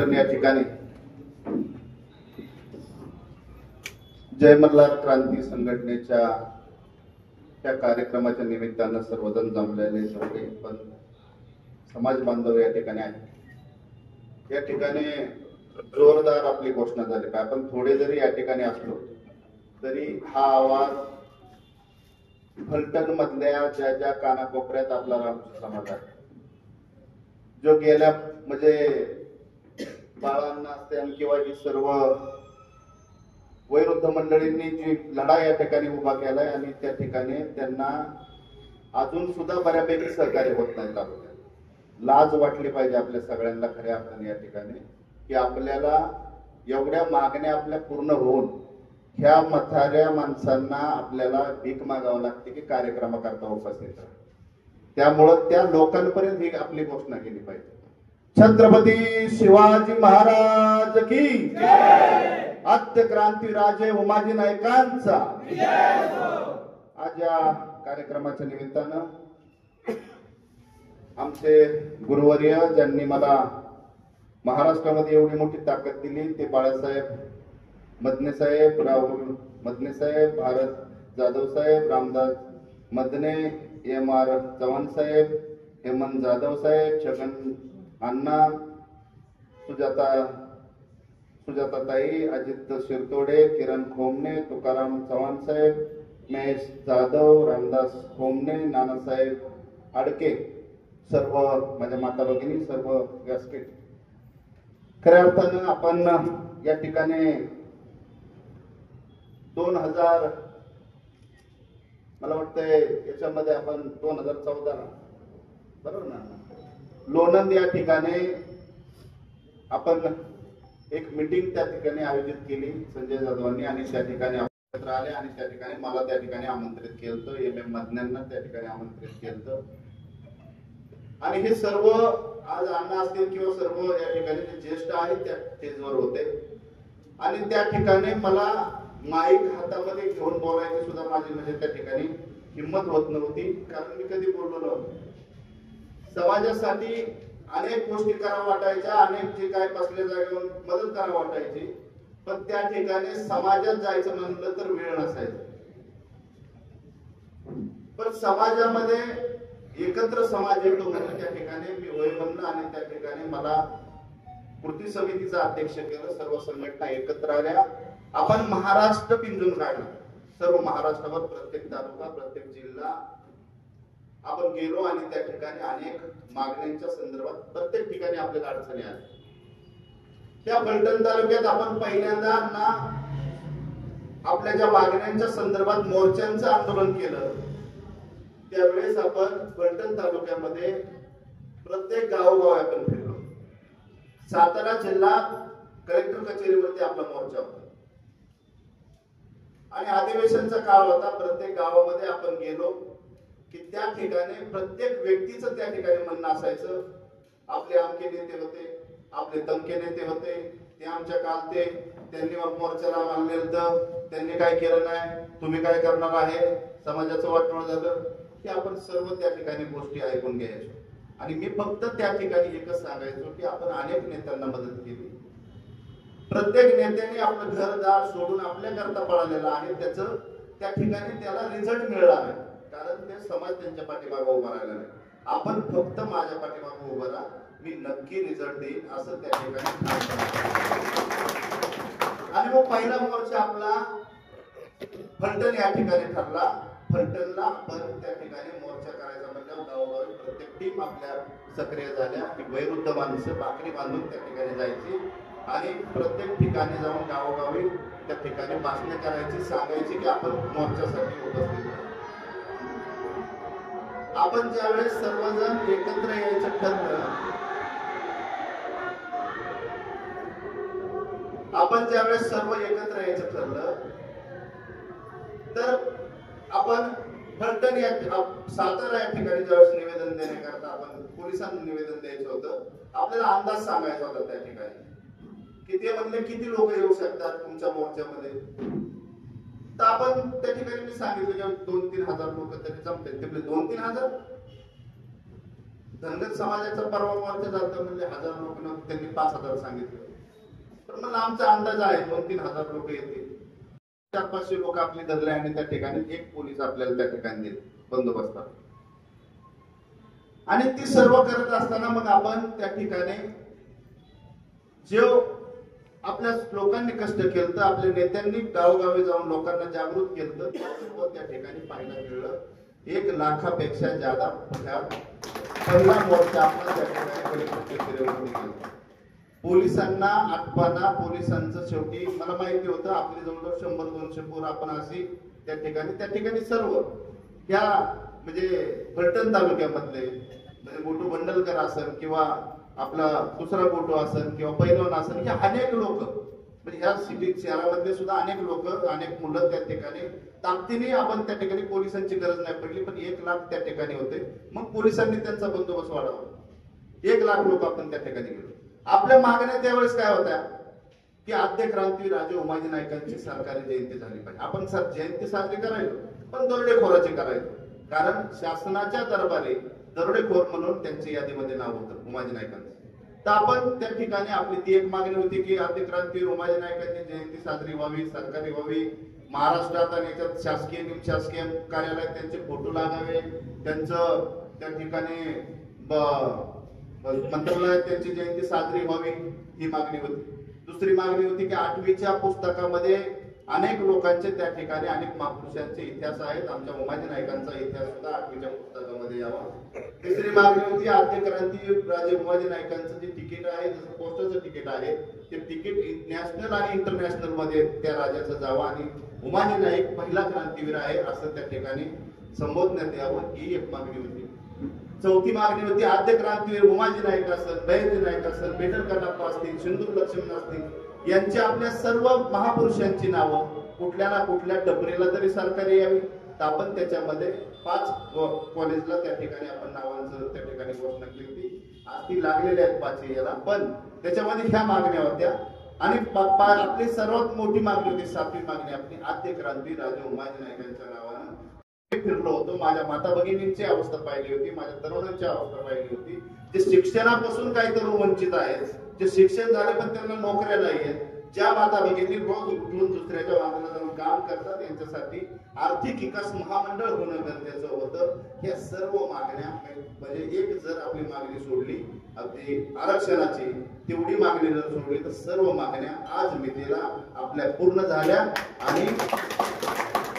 फलटण या ठिकाणी जय मल्हार क्रांती संघटनेच्या त्या कार्यक्रमाच्या निमित्तानं सर्वजण जमलेले सगळे पण समाज बांधव या ठिकाणी आहेत। या ठिकाणी जोरदार आपली घोषणा झाली का आपण थोडे जरी या ठिकाणी असलो तरी हा आवाज फलटण मधल्या ज्या ज्या कानाकोपऱ्यात आपला रामकृष्ण समाज आहे, जो गेल्या म्हणजे बाळांना असते किंवा ही सर्व वयोवृद्ध मंडळींनी जी लढा या ठिकाणी उभा केलाय आणि त्या ठिकाणी त्यांना अजून सुद्धा बऱ्यापैकी सहकार्य होत नाही तालुक्यात। लाज वाटली पाहिजे आपल्या सगळ्यांना खऱ्या अर्थाने या ठिकाणी की आपल्याला एवढ्या मागण्या आपल्या पूर्ण होऊन ह्या म्हाताऱ्या माणसांना आपल्याला भीक मागावं लागते की कार्यक्रमाकरता उपस्थित राहा। त्यामुळं त्या लोकांपर्यंत ही आपली घोषणा केली पाहिजे। छत्रपती शिवाजी महाराज की जय। आद्य क्रांती राजे उमाजी नायकांचा आज या कार्यक्रमाच्या निमित्तानं आमचे गुरुवर्य ज्यांनी मला महाराष्ट्रामध्ये एवढी मोठी ताकद दिली ते बाळासाहेब मदने साहेब, राहुल मदने साहेब, भारत जाधव साहेब, रामदास मदने, एम.आर. चव्हाण साहेब, हेमंत जाधव साहेब, छगन अण्णा, सुजाताताई, अजित शिरतोडे, किरण खोमने, तुकाराम चव्हाण साहेब, महेश जाधव, रामदास खोमने, नानासाहेब आडके, सर्व माझ्या माता भगिनी, सर्व व्यासपीठ। खऱ्या अर्थानं आपण या ठिकाणी 2000 मला वाटतंय याच्यामध्ये आपण 2014 बरोबर ना लोणंद या ठिकाणी आपण एक मीटिंग त्या ठिकाणी आयोजित केली संजय जाधवांनी आणि त्या ठिकाणी एकत्र आले आणि त्या ठिकाणी मला त्या ठिकाणी आमंत्रित केलं, एम.एम. मदन्यांना त्या ठिकाणी आमंत्रित केलं आणि हे सर्व आज अण्णा असतील किंवा सर्व या ठिकाणी जे ज्येष्ठ आहेत त्या स्टेजवर होते आणि त्या ठिकाणी मला माईक हातामध्ये घेऊन बोलायची सुद्धा माझी म्हणजे त्या ठिकाणी हिंमत होत नव्हती, कारण मी कधी बोललो नव्हतो। समाजासाठी अनेक गोष्टी कराव्या वाटायच्या, अनेक जे काय बसल्या जागेवर मदत करावी वाटायची, पण त्या ठिकाणी समाजात जायचं म्हणलं तर वेळ नसायचा। पण समाजामध्ये एकत्र समाज येतो म्हणून त्या ठिकाणी मी वय बनलो आणि त्या ठिकाणी मला कृती समितीचा अध्यक्ष केलं। सर्व संघटना एकत्र आल्या, आपण महाराष्ट्र पिंजून काढला, सर्व महाराष्ट्रावर प्रत्येक तालुका प्रत्येक जिल्हा आपण गेलो आणि त्या ठिकाणी अनेक मागण्यांच्या संदर्भात प्रत्येक ठिकाणी आपल्याला अडचणी आल्या। त्या फलटण तालुक्यात आपण पहिल्यांदा ना आपल्या ज्या मागण्यांच्या संदर्भात मोर्चांचं आंदोलन केलं, त्यावेळेस आपण फलटण तालुक्यामध्ये प्रत्येक गावोगाव आपण फिरलो। सातारा जिल्हा कलेक्टर कचेरीवरती आपला मोर्चा होता आणि अधिवेशनचा काळ होता। प्रत्येक गावामध्ये आपण गेलो की त्या ठिकाणी प्रत्येक व्यक्तीचं त्या ठिकाणी म्हणणं असायचं, आपले आमके नेते होते, आपले तमके नेते होते, ते आमच्या कालते, त्यांनी मोर्चाला मानलेलं तर त्यांनी काय केलं नाही, तुम्ही काय करणार आहे, समाजाचं वाटोळ झालं, की आपण सर्व त्या ठिकाणी गोष्टी ऐकून घ्यायचो आणि मी फक्त त्या ठिकाणी एकच सांगायचो की आपण अनेक नेत्यांना मदत केली, प्रत्येक नेत्याने आपलं घरदार सोडून आपल्याकरता पळालेला आहे, त्याचं त्या ठिकाणी त्याला रिझल्ट मिळाला नाही, कारण ते समाज त्यांच्या पाठीमागे उभा राहिला नाही। आपण फक्त माझ्या पाठीमागे उभं राहा, मी नक्की रिझल्ट देईन असं त्या ठिकाणी। आणि मग पहिला मोर्चा आपला फलटण या ठिकाणी ठरला। फलटणला आपण त्या ठिकाणी मोर्चा करायचा म्हणजे गावोगावी प्रत्येक टीम आपल्या सक्रिय झाल्या की वयोवृद्ध माणसं भाकरी बांधून त्या ठिकाणी जायची आणि प्रत्येक ठिकाणी जाऊन गावोगावी त्या ठिकाणी भाषणे करायची, सांगायची की आपण मोर्चासाठी उपस्थित आहोत। आपण ज्यावेळेस सर्वजण एकत्र यायचं ठरलं, आपण ज्यावेळेस सर्व एकत्र यायचं ठरलं तर आपण फलटण या सातारा या ठिकाणी ज्यावेळेस निवेदन देण्याकरता आपण पोलिसांना निवेदन द्यायचं होतं, आपल्याला अंदाज सांगायचा होता त्या ठिकाणी की ते म्हणले किती लोक येऊ शकतात तुमच्या मोर्चामध्ये, तर आपण त्या ठिकाणी मी सांगितलं की 2-3 हजार लोक तरी जमतील। ते 2-3 हजार धनगर समाजाचा परवा मोर्चा झाला म्हणजे 1000 लोक नव्हते, त्यांनी 5000 सांगितलं. पण मला आमचा अंदाज आहे 2-3 हजार लोक येतील. 400-500 लोक आपली धरले आणि त्या ठिकाणी एक पोलीस आपल्याला त्या ठिकाणी दिले बंदोबस्तात. आणि ती सर्व करत असताना मग आपण त्या ठिकाणी जो आपल्या लोकांनी कष्ट केलं तर आपल्या नेत्यांनी गावोगावी जाऊन लोकांना जागृत केलं तर त्या ठिकाणी पाहायला मिळलं 1 लाखापेक्षा जादा पहिला मोर्चा आपला त्या ठिकाणी पोलिसांना आठवणा. पोलिसांचं शेवटी मला माहिती होतं आपली जवळजवळ 100-200 पोर आपण अशी त्या ठिकाणी सर्व या म्हणजे फलटण तालुक्यामधले म्हणजे गोटू बंडलकर असेल किंवा आपला दुसरा गोटू असेल किंवा पैलवान असेल हे अनेक लोक म्हणजे ह्या शहरामधले सुद्धा अनेक लोक अनेक मुलं त्या ठिकाणी ताकदीने आपण त्या ठिकाणी पोलिसांची गरज नाही पडली पण 1 लाख त्या ठिकाणी होते. मग पोलिसांनी त्यांचा बंदोबस्त वाढवला. 1 लाख लोक आपण त्या ठिकाणी गेलो. आपल्या मागण्या त्यावेळेस काय होत्या की आद्य क्रांतीवीर राजे उमाजी नाईकांची सरकारी जयंती झाली पाहिजे. आपण जयंती साजरी करायचो पण दरोडेखोराची करायचो कारण शासनाच्या दरबारी दरोडेखोर म्हणून त्यांच्या यादीमध्ये नाव होतं उमाजी नाईकांचं. तर आपण त्या ठिकाणी आपली ती एक मागणी होती की आद्य क्रांतीवीर उमाजी नाईकांची जयंती साजरी व्हावी, सरकारी व्हावी, महाराष्ट्रात आणि याच्यात शासकीय निमशासकीय कार्यालयात त्यांचे फोटो लागावे, त्यांचं त्या ठिकाणी मंत्रालयात त्यांची जयंती साजरी व्हावी ही मागणी होती. दुसरी मागणी होती की 8वीच्या पुस्तकामध्ये अनेक लोकांचे त्या ठिकाणी अनेक महापुरुषांचे इतिहास आहेत. आमच्या उमाजी नाईकांचा इतिहास सुद्धा 8वीच्या पुस्तकामध्ये यावा. तिसरी मागणी होती आद्य क्रांतीवीर राजे उमाजी नाईकांचं जे तिकीट आहे जसं पोस्टचं तिकीट आहे ते तिकीट नॅशनल आणि इंटरनॅशनल मध्ये त्या राजाचं जावं आणि उमाजी नाईक पहिला क्रांतीवीर आहे असं त्या ठिकाणी संबोधण्यात यावं ही एक मागणी होती. चौथी मागणी होती आद्य क्रांतीवीर उमाजी नाईक असेल, बहिर्जी नाईक असेल, पेठर कटाप्पा असतील, सिंधूर लक्ष्मण असतील यांच्या आपल्या सर्व महापुरुषांची नावं कुठल्या ना कुठल्या टपरीला तरी सरकारी यावी. तर आपण त्याच्यामध्ये 5 कॉलेजला त्या ठिकाणी आपण नावांचं त्या ठिकाणी घोषणा केली होती. आज ती लागलेली आहेत 5 याला पण त्याच्यामध्ये ह्या मागण्या होत्या. आणि आपली सर्वात मोठी मागणी होती 7वी मागणी आपली आद्य क्रांतीवीर राजे उमाजी नाईकांच्या नावानं फिरलो होतो. माझ्या माता भगिनींची अवस्था पाहिली होती, माझ्या तरुणांची अवस्था पाहिली होती जे शिक्षणापासून काही तरुण वंचित आहेत, जे शिक्षण झाले पण त्यांना नोकऱ्या नाही आहेत, ज्या माता भगिनी रोज उठून दुसऱ्याच्या वांगला जाऊन काम करतात यांच्यासाठी आर्थिक विकास महामंडळ होणं गरजेचं होतं. या सर्व मागण्या म्हणजे एक जर आपली मागणी सोडली अगदी आरक्षणाची तेवढी मागणी जर सोडली तर सर्व मागण्या आज मितीला आपल्या पूर्ण झाल्या. आणि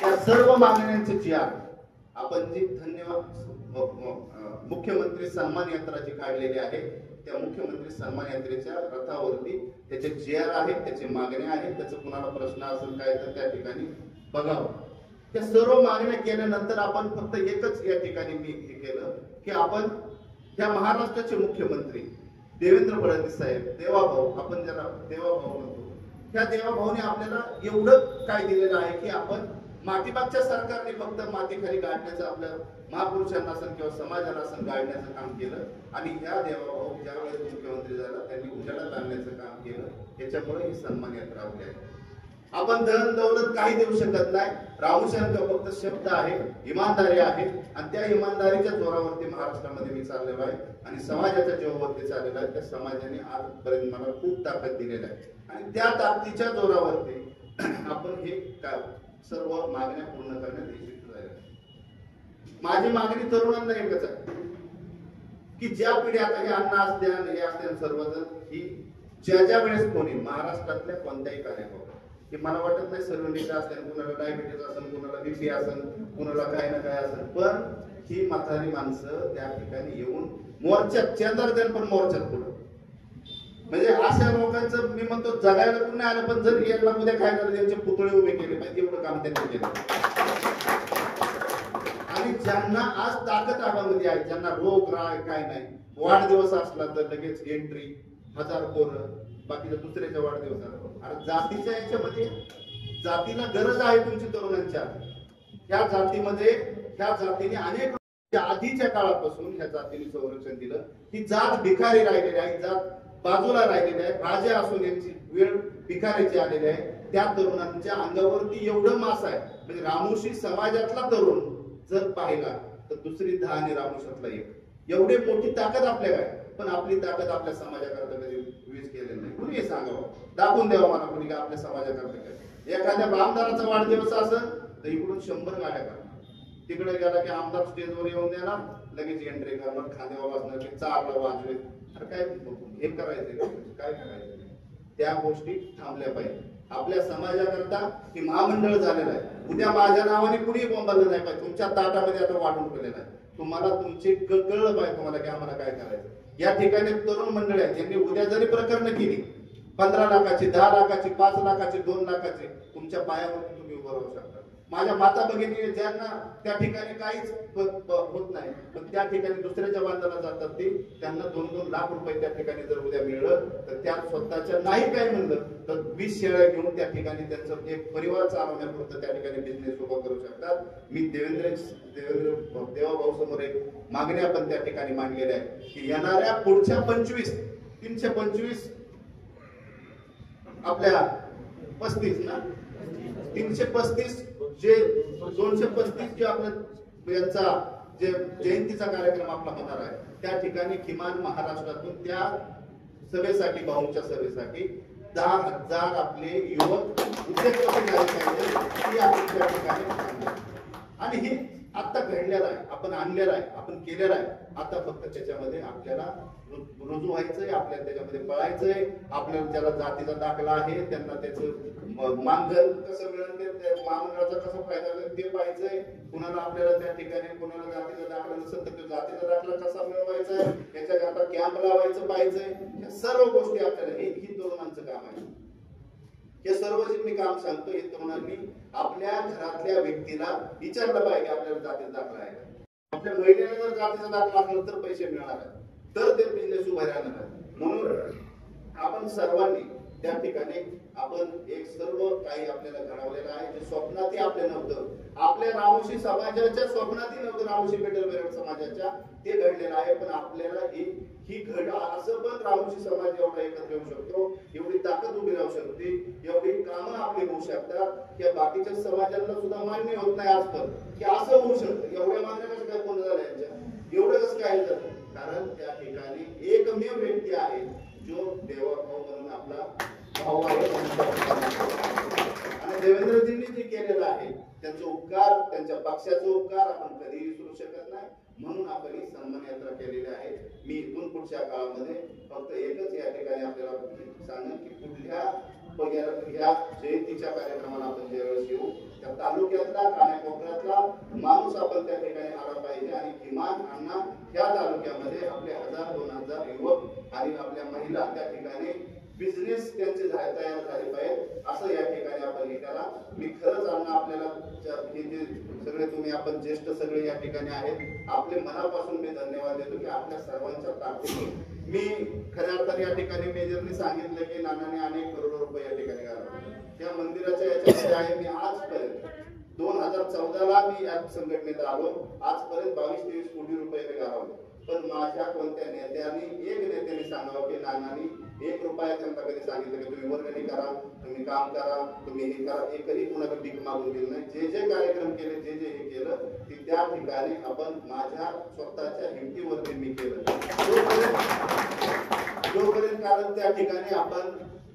त्या सर्व मागण्यांचे जी आपण जी धन्यवाद मुख्यमंत्री सन्मान यात्रा जी काढलेली आहे त्या मुख्यमंत्री सन्मान यात्रेच्या रथावरती त्याचे GR आहेत, त्याचे मागण्या आहेत, त्याचं कुणाला प्रश्न असेल काय तर त्या ठिकाणी बघावं. त्या सर्व मागण्या केल्यानंतर आपण फक्त एकच या ठिकाणी मी हे केलं की आपण ह्या महाराष्ट्राचे मुख्यमंत्री देवेंद्र फडणवीस साहेब देवाभाऊ आपण ज्याला देवाभाऊ म्हणतो त्या देवाभाऊने आपल्याला एवढं काय दिलेलं आहे की आपण मातीमागच्या सरकारने फक्त मातीखाली गाडण्याचं आपल्या महापुरुषांना असेल किंवा समाजाला असेल गाडण्याचं काम केलं आणि ह्या देवाभाऊ ज्यावेळेस मुख्यमंत्री झाला त्यांनी उजाडात आणण्याचं काम केलं. याच्यामुळे ही सन्मान यात्रा आपली आहे. आपण धन दौलत काही देऊ शकत नाही. रामशंकर फक्त शब्द आहे, इमानदारी आहे आणि त्या इमानदारीच्या जोरावरती महाराष्ट्रामध्ये मी चाललेलो आहे आणि समाजाच्या जीवावरती चाललेला आहे. त्या समाजाने आजपर्यंत मला खूप ताकद दिलेली आहे आणि त्या ताकदीच्या जोरावरती आपण हे सर्व मागण्या पूर्ण करण्यात यशस्वी झाले. माझी मागणी तरुणांना एकच आहे की ज्या पिढ्या आता हे अन्न असते हे असते सर्वजण ही ज्या वेळेस कोणी महाराष्ट्रातल्या कोणत्याही कार्यक्रम की मला वाटत नाही सर्व नेते असेल, कुणाला डायबिटीज असेल, कुणाला BP असेल, कुणाला काय ना काय असेल, पण ही म्हातारी माणसं त्या ठिकाणी येऊन मोर्चात चंद्रदेन पण मोर्चात पुढं म्हणजे अशा लोकांचं मी म्हणतो जगायला पण नाही आलं पण जर यांना उद्या काय झालं त्यांचे पुतळे उभे केले पाहिजे एवढं काम त्यांनी केलं. आणि ज्यांना आज ताकद आगामध्ये आहे, ज्यांना रोग राग काय नाही, वाढदिवस असला तर लगेच एंट्री 1000 पोरं बाकीच्या दुसऱ्याच्या वाढदिवसाला. आणि जातीच्या याच्यामध्ये जातीला गरज आहे तुमची तरुणांच्या. ह्या जातीमध्ये ह्या जातीने अनेक आधीच्या काळापासून ह्या जातीने संरक्षण दिलं. ही जात भिकारी राहिलेली आहे, जात बाजूला राहिलेली आहे. राजा असून यांची वेळ भिकारीची आलेली आहे. त्या तरुणांच्या अंगावरती एवढं मास आहे म्हणजे रामोशी समाजातला तरुण जर पाहिला तर दुसरी 10 आणि रामोशातला 1 एवढी मोठी ताकद आपल्या काय, पण आपली ताकद आपल्या समाजाकरता कधी यूज केलेली नाही. कुणी सांगावं, दाखवून द्यावं मला कुणी का आपल्या समाजाकरता काय. एखाद्या आमदाराचा वाढदिवस असेल तर इकडून 100 गाड्या करणार, तिकडे गेला की आमदार स्टेजवर येऊन देणार, लगेच एंट्री करणार, खांद्यावर बसणार की चाललं वाजवे. अरे काय हे करायचं, काय करायचं. त्या गोष्टी थांबल्या पाहिजे. आपल्या समाजाकरता ही महामंडळ झालेलं आहे. उद्या माझ्या नावाने कुणी बोंबलं नाही पाहिजे. तुमच्या ताटामध्ये आता वाटून ठेवलेलं आहे. तुम्हाला तुमचे कळलं पाहिजे तुम्हाला की आम्हाला काय करायचं. या ठिकाणी तरुण मंडळी आहेत ज्यांनी उद्या जरी प्रकरण केली 15 लाखाची, 10 लाखाची, 5 लाखाची, 2 लाखाची, तुमच्या पायावरती तुम्ही उभं राहू शकता. माझ्या माता भगिनी ज्यांना त्या ठिकाणी काहीच होत नाही, पण त्या ठिकाणी दुसऱ्याच्या बांधाला जातात ते, त्यांना 2-2 लाख रुपये त्या ठिकाणी जर उद्या मिळलं तर त्या स्वतःच्या नाही काय म्हणलं तर 20 शेळ्या घेऊन त्या ठिकाणी त्यांचं एक परिवार चालवण्यापुरतं त्या ठिकाणी बिझनेस उभा करू शकतात. मी देवाभाऊ समोर एक मागणी आपण त्या ठिकाणी मांडलेली आहे की येणाऱ्या पुढच्या 325 आपल्या 35 ना 335 जे 235 जे आपल्या यांचा जे जयंतीचा कार्यक्रम आपला होणार आहे त्या ठिकाणी किमान महाराष्ट्रातून त्या सभेसाठी, भाऊंच्या सभेसाठी 10,000 आपले युवक उद्योगपती झाले पाहिजे आपण त्या ठिकाणी. आणि हे आता घडलेलं आहे, आपण आणलेलं आहे, आपण केलेलं आहे. आता फक्त त्याच्यामध्ये आपल्याला रुजू व्हायचंय, आपल्याला त्याच्यामध्ये पळायचंय. आपल्याला ज्याला जातीचा दाखला आहे त्यांना त्याचं मानधन कसं मिळेल, ते महामंडळाचा कसा फायदा होईल ते पाहायचंय. कुणाला आपल्याला त्या ठिकाणी कुणाला जातीचा दाखला नसेल तर तो जातीचा दाखला कसा मिळवायचा, याच्याकरता कॅम्प लावायचं पाहिजे. या सर्व गोष्टी आपल्याला ही तरुणांचं काम आहे. हे सर्व जे मी काम सांगतो हे तरुणांनी आपल्या घरातल्या व्यक्तीला विचारलं पाहिजे आपल्याला जातीचा दाखला आहे. आपल्या महिलेला जर जातीचा दाखला असला तर पैसे मिळणार आहेत, तर ते बिझनेस उभा राहणार आहे. म्हणून आपण सर्वांनी त्या ठिकाणी आपण एक सर्व काही आपल्याला घडवलेलं आहे जे स्वप्नातही आपल्या नव्हतं, आपल्या रामोशी समाजाच्या स्वप्नातही नव्हतं, रामोशी पेटल बेरड समाजाच्या ते घडलेलं आहे. पण आपल्याला ही घड असं पण रामोशी समाज एवढा एकत्र येऊ शकतो, एवढी ताकद उभी राहू शकते, एवढी कामं आपली होऊ शकतात की बाकीच्या समाजाला सुद्धा मान्य होत नाही आज पण की असं होऊ शकतं. एवढ्या मान्य कसं काय कोण झालं यांच्या, एवढं कसं काय झालं, कारण त्या ठिकाणी एकमेव व्यक्ती आहे जो देवाभाऊ म्हणून आपला भाऊ आहे. आणि देवेंद्रजींनी जे केलेलं आहे त्यांचे उपकार, त्यांच्या पक्षाचे उपकार आपण कधीही विसरू शकत नाही. म्हणून आपण ही सन्मान यात्रा केलेली आहे. मी इथून पुढच्या काळामध्ये फक्त एकच या ठिकाणी आपल्याला सांगेन की पुढल्या या जयंतीच्या कार्यक्रमाला आपण ज्यावेळेस येऊ त्या तालुक्यातला कानाकोपऱ्यातला माणूस आपण त्या ठिकाणी आला पाहिजे. आणि किमान अण्णा या तालुक्यामध्ये आपले 1000-2000 युवक आणि आपल्या महिला त्या ठिकाणी बिझनेस त्यांचे तयार झाले पाहिजे असं या ठिकाणी आपण हे करा. मी खरंच अण्णा आपल्याला हे जे सगळे तुम्ही आपण ज्येष्ठ सगळे या ठिकाणी आहेत आपले मनापासून मी धन्यवाद देतो की आपल्या सर्वांच्या ताकदीने मी खऱ्या अर्थाने या ठिकाणी मेजरने सांगितलं की नानाने अनेक करोड रुपये या ठिकाणी घालवले. त्या मंदिराच्या याच्यामध्ये आहे. मी आजपर्यंत 2014ला मी या संघटनेत आलो, आजपर्यंत 22-23 कोटी रुपये मी घालवले. पण माझ्या कोणत्या नेत्याने एक नेत्याने सांगावं की नानांनी 1 रुपया त्यांना कधी सांगितलं की तुम्ही वर्गणी करा, तुम्ही काम करा, तुम्ही हे करा, एकही कुणाला भीक मागून दिलं नाही. जे जे कार्यक्रम केले, जे जे हे केलं ते त्या ठिकाणी आपण माझ्या स्वतःच्या हिमतीवरती मी केलं. जोपर्यंत कारण त्या ठिकाणी आपण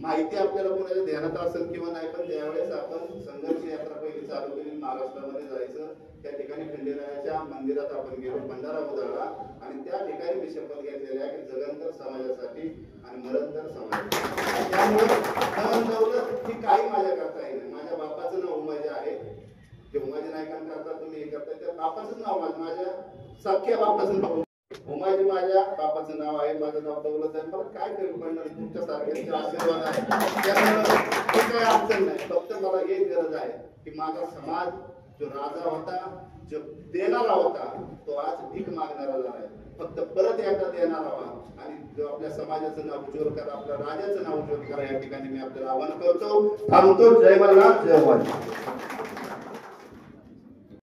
माहिती आपल्याला कोणाच्या ध्यानात असेल किंवा नाही, पण त्यावेळेस आपण संघर्ष यात्रा पहिली चालू केली. महाराष्ट्रामध्ये जायचं, त्या ठिकाणी खंडेरायाच्या मंदिरात आपण गेलो, भंडारा उधळला आणि त्या ठिकाणी मी शपथ घेतलेली आहे की जगंतर समाजासाठी आणि मरणंतर समाजासाठी. त्यामुळे ही काही माझ्या करता येईल. माझ्या बापाचं नाव उमाजी आहे, ते उमाजी नायकांकरता तुम्ही हे करताय त्या बापाचं नाव माझ्या सख्या बापाचं नाव उमाजी माझ्या बापाचं नाव आहे. माझं नाव दौलत आहे. मला काय करू पडणार, तुमच्या सारख्यांचे आशीर्वाद आहे. त्यामुळे काही अडचण नाही. फक्त मला एक गरज आहे की माझा समाज जो राजा होता, जो देणारा होता, तो आज भीक मागणारा झालाय. फक्त परत एकदा देणारा व्हा आणि जो आपल्या समाजाचं नाव उज्ज्वल करा, आपल्या राजाचं नाव उज्ज्वल करा. या ठिकाणी मी आपल्याला आवाहन करतो. थांबतो. जय मल्हार, जय वाणी.